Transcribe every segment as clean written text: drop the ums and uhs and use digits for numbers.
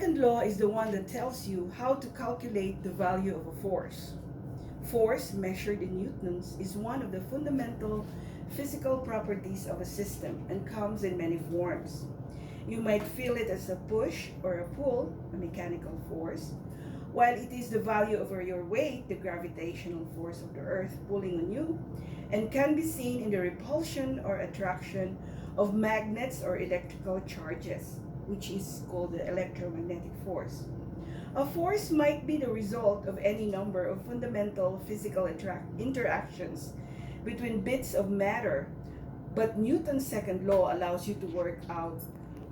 second law is the one that tells you how to calculate the value of a force. Force, measured in newtons, is one of the fundamental physical properties of a system and comes in many forms. You might feel it as a push or a pull, a mechanical force, while it is the value over your weight, the gravitational force of the earth pulling on you, and can be seen in the repulsion or attraction of magnets or electrical charges, which is called the electromagnetic force. A force might be the result of any number of fundamental physical interactions between bits of matter, but Newton's second law allows you to work out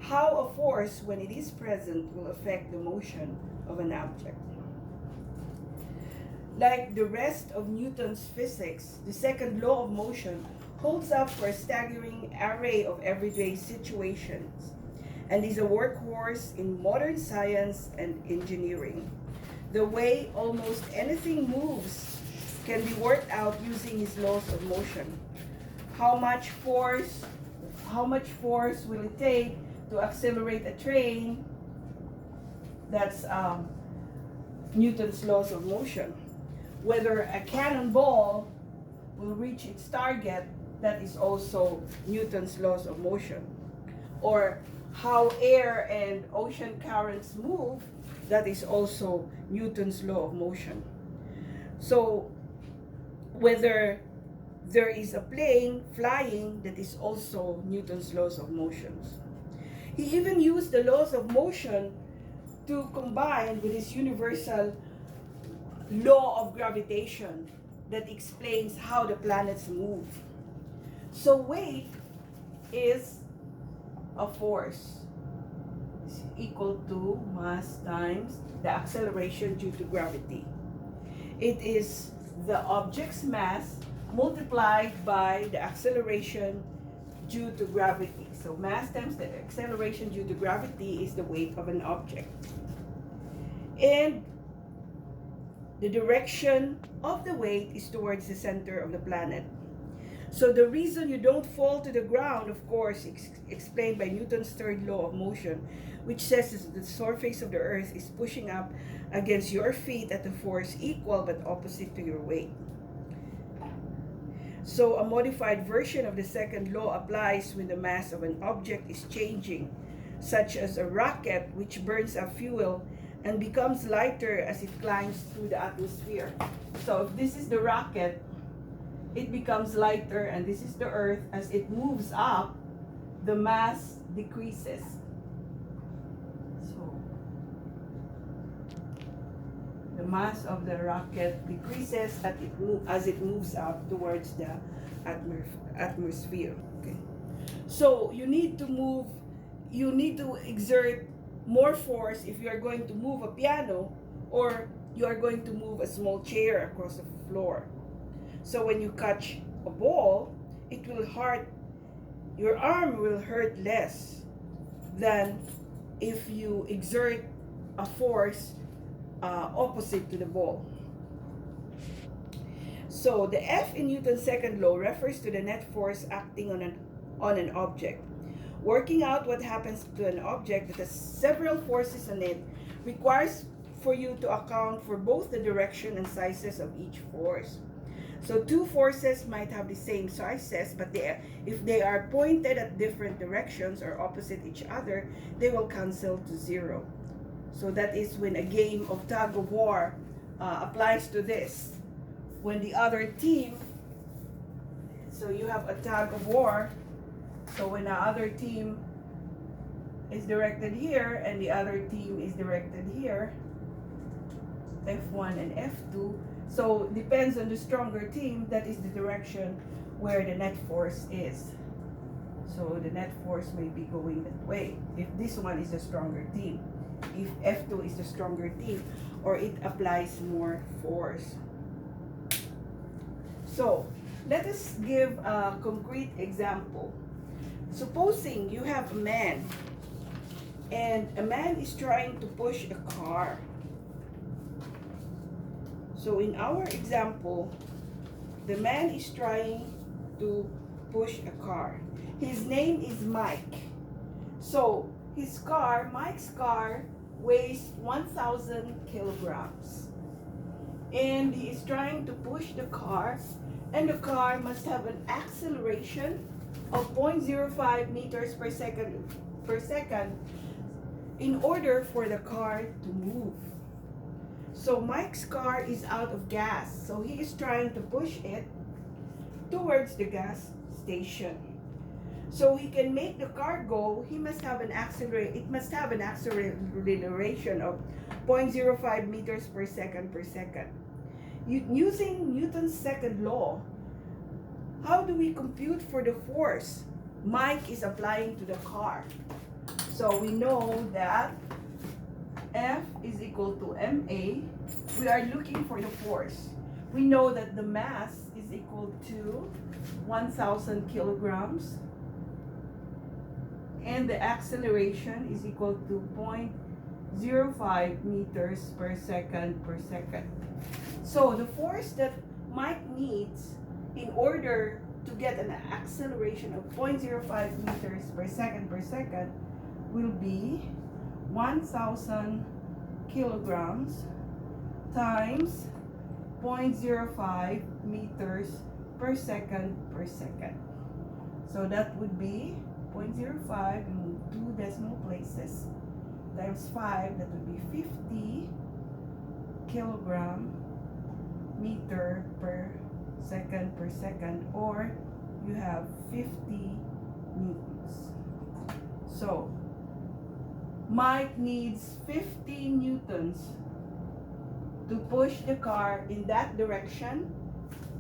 how a force, when it is present, will affect the motion of an object. Like the rest of Newton's physics, the second law of motion holds up for a staggering array of everyday situations and is a workhorse in modern science and engineering. The way almost anything moves can be worked out using his laws of motion. How much force will it take to accelerate a train? That's Newton's laws of motion. Whether a cannonball will reach its target, that is also Newton's laws of motion. Or how air and ocean currents move, that is also Newton's law of motion. So whether there is a plane flying, that is also Newton's laws of motion. He even used the laws of motion to combine with his universal law of gravitation that explains how the planets move. So weight is a force. It's equal to mass times the acceleration due to gravity. It is the object's mass multiplied by the acceleration due to gravity. So mass times the acceleration due to gravity is the weight of an object. And the direction of the weight is towards the center of the planet. So the reason you don't fall to the ground, of course, explained by Newton's third law of motion, which says that the surface of the earth is pushing up against your feet at a force equal but opposite to your weight. So a modified version of the second law applies when the mass of an object is changing, such as a rocket which burns up fuel and becomes lighter as it climbs through the atmosphere. So if this is the rocket, it becomes lighter, and this is the earth. As it moves up, the mass decreases. So the mass of the rocket decreases as it moves up towards the atmosphere. Okay. So you need to exert more force if you are going to move a piano or you are going to move a small chair across the floor. So when you catch a ball, it will hurt, your arm will hurt less than if you exert a force opposite to the ball. So the F in Newton's second law refers to the net force acting on an object. Working out what happens to an object that has several forces on it requires for you to account for both the direction and sizes of each force. So two forces might have the same sizes, but if they are pointed at different directions or opposite each other, they will cancel to zero. So that is when a game of tug of war applies to this. When the other team, so you have a tug of war, so when the other team is directed here and the other team is directed here, F1 and F2, so depends on the stronger team, that is the direction where the net force is. So the net force may be going that way if this one is the stronger team, if F2 is the stronger team, or it applies more force. So let us give a concrete example. Supposing you have a man and a man is trying to push a car. So in our example, the man is trying to push a car. His name is Mike. So his car, Mike's car, weighs 1,000 kilograms. And he is trying to push the car, and the car must have an acceleration of 0.05 meters per second in order for the car to move. So Mike's car is out of gas, so he is trying to push it towards the gas station. So he can make the car go, it must have an acceleration of 0.05 meters per second. Using Newton's second law, how do we compute for the force Mike is applying to the car? So we know that F is equal to ma. We are looking for the force. We know that the mass is equal to 1,000 kilograms, and the acceleration is equal to 0.05 meters per second. So the force that Mike needs in order to get an acceleration of 0.05 meters per second will be 1,000 kilograms times 0.05 meters per second. So that would be 0.05 in 2 decimal places times 5, that would be 50 kilogram meter per second, or you have 50 newtons. So Mike needs 50 newtons to push the car in that direction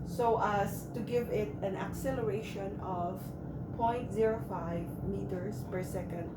so as to give it an acceleration of 0.05 meters per second.